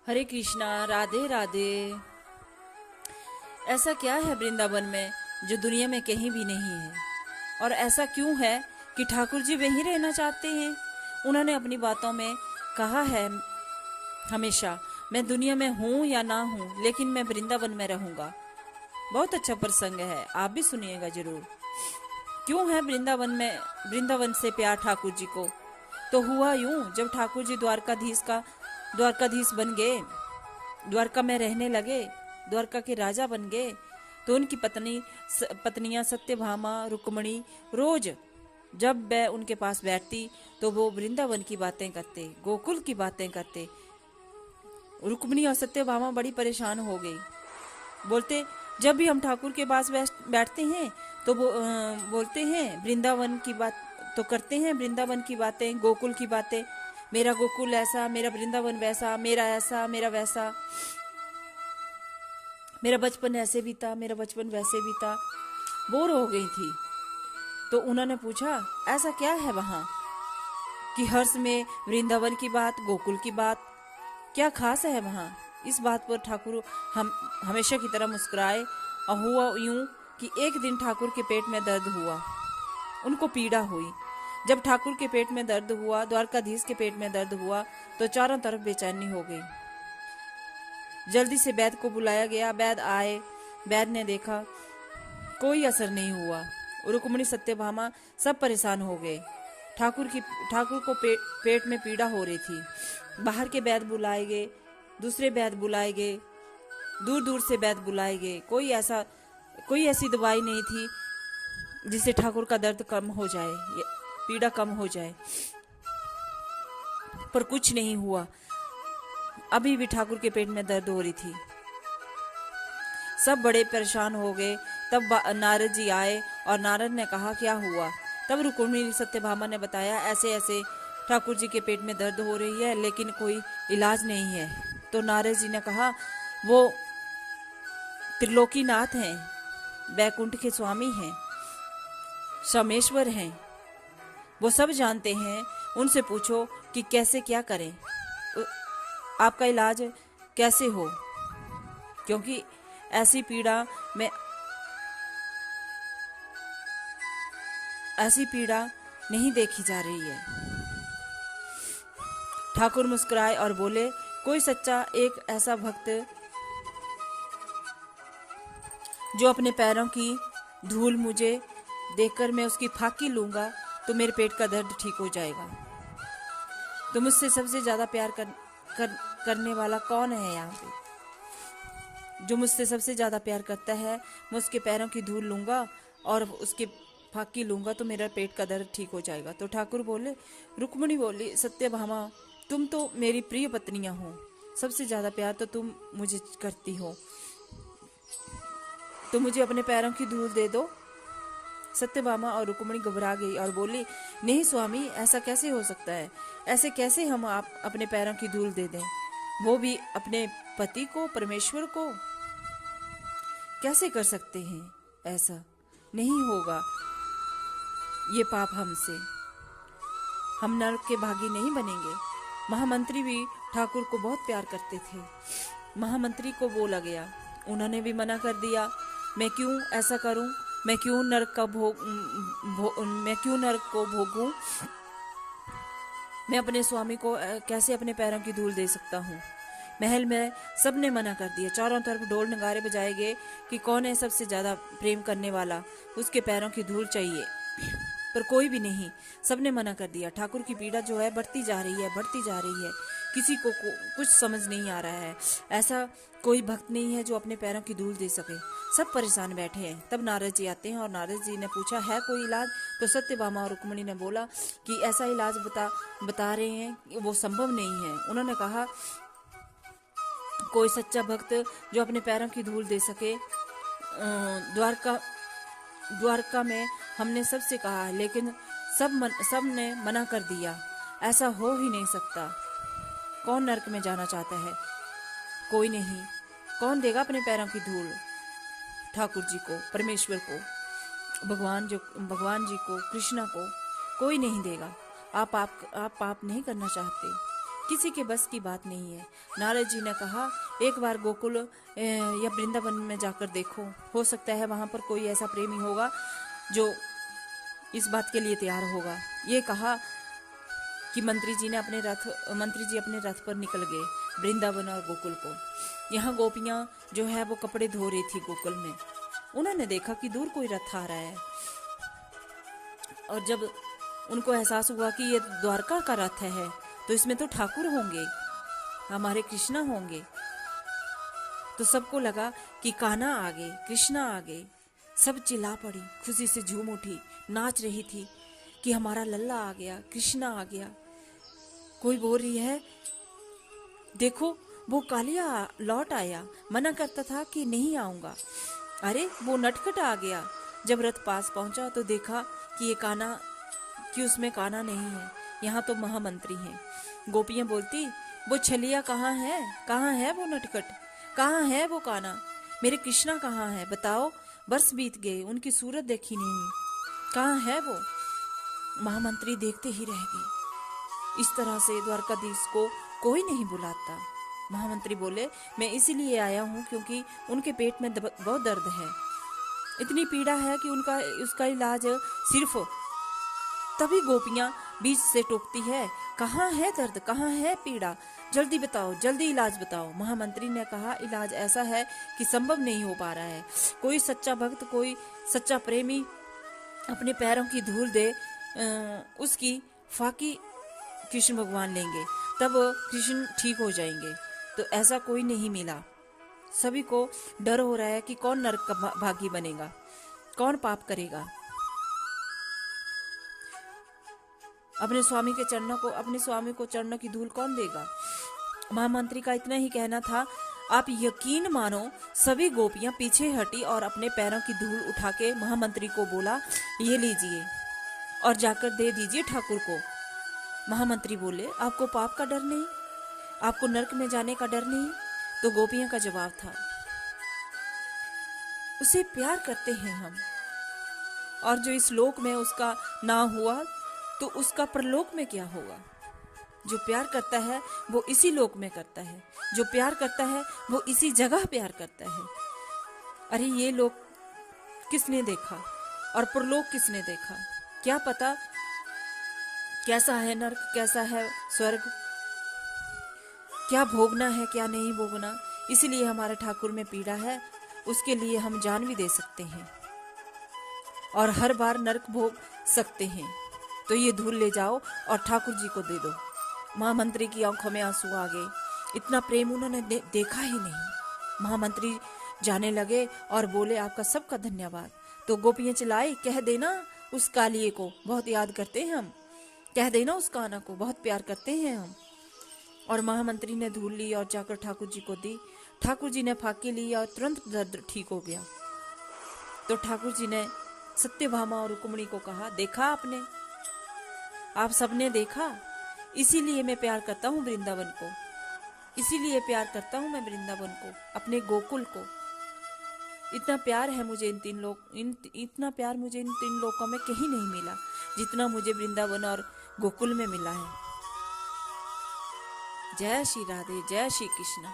हरे कृष्णा, राधे राधे। ऐसा क्या है वृंदावन में जो दुनिया में कहीं भी नहीं है? और ऐसा क्यों है कि ठाकुर जी वहीं रहना चाहते हैं? उन्होंने अपनी बातों में कहा है हमेशा, मैं दुनिया में हूँ या ना हूँ, लेकिन मैं वृंदावन में रहूंगा। बहुत अच्छा प्रसंग है, आप भी सुनिएगा जरूर। क्यों है वृंदावन से प्यार ठाकुर जी को? तो हुआ यूं, जब ठाकुर जी द्वारकाधीश बन गए, द्वारका में रहने लगे, द्वारका के राजा बन गए, तो उनकी पत्नियां सत्यभामा, रुक्मणी रोज जब वह उनके पास बैठती तो वो वृंदावन की बातें करते, गोकुल की बातें करते। रुक्मणी और सत्यभामा बड़ी परेशान हो गई। बोलते, जब भी हम ठाकुर के पास बैठते हैं तो बोलते हैं वृंदावन की बात, तो करते हैं वृंदावन की बातें, गोकुल की बातें। मेरा गोकुल ऐसा, मेरा वृंदावन वैसा, मेरा ऐसा, मेरा वैसा, मेरा बचपन ऐसे बीता, मेरा बचपन वैसे बीता। बोर हो गई थी। तो उन्होंने पूछा, ऐसा क्या है वहां कि हर्ष में वृंदावन की बात, गोकुल की बात, क्या खास है वहां? इस बात पर ठाकुर हम हमेशा की तरह मुस्कुराए। और हुआ यूं कि एक दिन ठाकुर के पेट में दर्द हुआ, उनको पीड़ा हुई। जब ठाकुर के पेट में दर्द हुआ, द्वारकाधीश के पेट में दर्द हुआ, तो चारों तरफ बेचैनी हो गई। जल्दी से वैद्य को बुलाया गया। वैद्य आए, वैद्य ने देखा कोई असर नहीं हुआ। रुक्मणी, सत्यभामा सब परेशान हो गए। ठाकुर को पेट में पीड़ा हो रही थी। बाहर के वैद्य बुलाए गए, दूसरे वैद्य बुलाए गए, दूर दूर से वैद्य बुलाए गए। कोई ऐसी दवाई नहीं थी जिससे ठाकुर का दर्द कम हो जाए, पीड़ा कम हो जाए। पर कुछ नहीं हुआ, अभी भी ठाकुर के पेट में दर्द हो रही थी। सब बड़े परेशान हो गए। तब नारद जी आए और नारद ने कहा, क्या हुआ? तब रुक्मिणी सत्यभामा ने बताया, ऐसे ऐसे ठाकुर जी के पेट में दर्द हो रही है, लेकिन कोई इलाज नहीं है। तो नारद जी ने कहा, वो त्रिलोकीनाथ हैं, बैकुंठ के स्वामी हैं, सोमेश्वर हैं, वो सब जानते हैं। उनसे पूछो कि कैसे क्या करें, आपका इलाज कैसे हो, क्योंकि ऐसी पीड़ा नहीं देखी जा रही है। ठाकुर मुस्कुराए और बोले, कोई सच्चा एक ऐसा भक्त जो अपने पैरों की धूल मुझे देखकर मैं उसकी फाकी लूंगा तो मेरे पेट का दर्द ठीक हो जाएगा। तो मुझसे सबसे ज्यादा प्यार करने वाला कौन है यहाँ पे? जो मुझसे सबसे ज्यादा प्यार करता है, मैं उसके पैरों की धूल लूंगा और उसके फाकी लूंगा तो मेरा पेट का दर्द ठीक हो जाएगा। तो ठाकुर बोले, रुक्मणी बोली, सत्यभामा तुम तो मेरी प्रिय पत्नियां हो, सबसे ज्यादा प्यार तो तुम मुझे करती हो, तो मुझे अपने पैरों की धूल दे दो। सत्यभामा और रुक्मणी घबरा गई और बोली, नहीं स्वामी, ऐसा कैसे हो सकता है? ऐसे कैसे हम आप अपने पैरों की धूल दे दें, वो भी अपने पति को, परमेश्वर को? कैसे कर सकते हैं? ऐसा नहीं होगा, ये पाप हमसे, हम नरक के भागी नहीं बनेंगे। महामंत्री भी ठाकुर को बहुत प्यार करते थे। महामंत्री को बोला गया, उन्होंने भी मना कर दिया, मैं क्यों ऐसा करूं, मैं क्यों नरक को भोगूं? मैं अपने स्वामी को कैसे अपने पैरों की धूल दे सकता हूँ? महल में सबने मना कर दिया। चारों तरफ ढोल नगारे बजाए गए कि कौन है सबसे ज्यादा प्रेम करने वाला, उसके पैरों की धूल चाहिए। पर कोई भी नहीं, सबने मना कर दिया। ठाकुर की पीड़ा जो है बढ़ती जा रही है। किसी को कुछ समझ नहीं आ रहा है। ऐसा कोई भक्त नहीं है जो अपने पैरों की धूल दे सके। सब परेशान बैठे हैं। तब नारद जी आते हैं और नारद जी ने पूछा, है कोई इलाज? तो सत्यभामा और रुक्मणी ने बोला कि ऐसा इलाज बता रहे हैं, वो संभव नहीं है। उन्होंने कहा, कोई सच्चा भक्त जो अपने पैरों की धूल दे सके। द्वारका में हमने सबसे कहा, लेकिन सब ने मना कर दिया। ऐसा हो ही नहीं सकता। कौन नरक में जाना चाहता है? कोई नहीं। कौन देगा अपने पैरों की धूल? ठाकुर जी को, परमेश्वर को, भगवान जी को, कृष्णा को कोई नहीं देगा। आप पाप नहीं करना चाहते, किसी के बस की बात नहीं है। नारद जी ने कहा, एक बार गोकुल या वृंदावन में जाकर देखो, हो सकता है वहां पर कोई ऐसा प्रेमी होगा जो इस बात के लिए तैयार होगा। ये कहा कि मंत्री जी अपने रथ पर निकल गए वृंदावन और गोकुल को। यहाँ गोपियां जो है वो कपड़े धो रही थी गोकुल में। उन्होंने देखा कि दूर कोई रथ आ रहा है, और जब उनको एहसास हुआ कि ये द्वारका का रथ है, तो इसमें तो ठाकुर होंगे, हमारे कृष्णा होंगे। तो सबको लगा कि कान्हा आ गए, कृष्णा आ गए। सब चिल्ला पड़ी, खुशी से झूम उठी, नाच रही थी कि हमारा लल्ला आ गया, कृष्णा आ गया। कोई बोल रही है, देखो वो कालिया लौट आया, मना करता था कि नहीं आऊंगा। अरे वो नटखट आ गया। जब रथ पास पहुंचा तो देखा कि ये कान्हा, कि उसमें कान्हा नहीं है, यहाँ तो महामंत्री हैं। गोपियां बोलती, वो छलिया कहाँ है वो नटखट, कहाँ है वो कान्हा, मेरे कृष्णा कहाँ है, बताओ। बरस बीत गए, उनकी सूरत देखी नहीं, कहाँ है वो। महामंत्री देखते ही रह गए। इस तरह से द्वारकाधीश को कोई नहीं बुलाता। महामंत्री बोले, मैं इसीलिए आया हूँ क्योंकि उनके पेट में बहुत दर्द है, इतनी पीड़ा है कि उसका इलाज सिर्फ। तभी गोपियां बीच से टोकती है, कहाँ है दर्द, कहाँ है पीड़ा, जल्दी बताओ, जल्दी इलाज बताओ। महामंत्री ने कहा, इलाज ऐसा है कि संभव नहीं हो पा रहा है। कोई सच्चा भक्त, कोई सच्चा प्रेमी अपने पैरों की धूल दे, उसकी फाकी कृष्ण भगवान लेंगे, तब कृष्ण ठीक हो जाएंगे। तो ऐसा कोई नहीं मिला। सभी को डर हो रहा है कि कौन नरक का भागी बनेगा, कौन पाप करेगा। अपने स्वामी को चरणों की धूल कौन देगा। महामंत्री का इतना ही कहना था। आप यकीन मानो, सभी गोपियां पीछे हटी और अपने पैरों की धूल उठा के महामंत्री को बोला, ये लीजिए और जाकर दे दीजिए ठाकुर को। महामंत्री बोले, आपको पाप का डर नहीं, आपको नरक में जाने का डर नहीं। तो गोपियां का जवाब था, उसे प्यार करते हैं हम, और जो इस लोक में उसका ना हुआ तो उसका परलोक में क्या होगा। जो प्यार करता है वो इसी लोक में करता है, जो प्यार करता है वो इसी जगह प्यार करता है। अरे ये लोक किसने देखा और परलोक किसने देखा, क्या पता कैसा है नरक, कैसा है स्वर्ग, क्या भोगना है क्या नहीं भोगना। इसलिए हमारे ठाकुर में पीड़ा है, उसके लिए हम जान भी दे सकते हैं और हर बार नरक भोग सकते हैं। तो ये धूल ले जाओ और ठाकुर जी को दे दो। महामंत्री की आंखों में आंसू आ गए, इतना प्रेम उन्होंने देखा ही नहीं। महामंत्री जाने लगे और बोले, आपका सबका धन्यवाद। तो गोपियां चिल्लाई, कह देना उस कालिए को बहुत याद करते हैं हम, कह देना उस कान्हा को बहुत प्यार करते हैं हम। और महामंत्री ने धूल ली और जाकर ठाकुर जी को दी। ठाकुर जी ने फाकी ली और तुरंत दर्द ठीक हो गया। तो ठाकुर जी ने सत्यभामा और रुक्मिणी को कहा, देखा आपने, आप सबने देखा, इसीलिए मैं प्यार करता हूँ वृंदावन को, इसीलिए प्यार करता हूँ मैं वृंदावन को, अपने गोकुल को। इतना प्यार है मुझे इतना प्यार मुझे इन तीन लोकों में कहीं नहीं मिला जितना मुझे वृंदावन और गोकुल में मिला है। जय श्री राधे, जय श्री कृष्ण।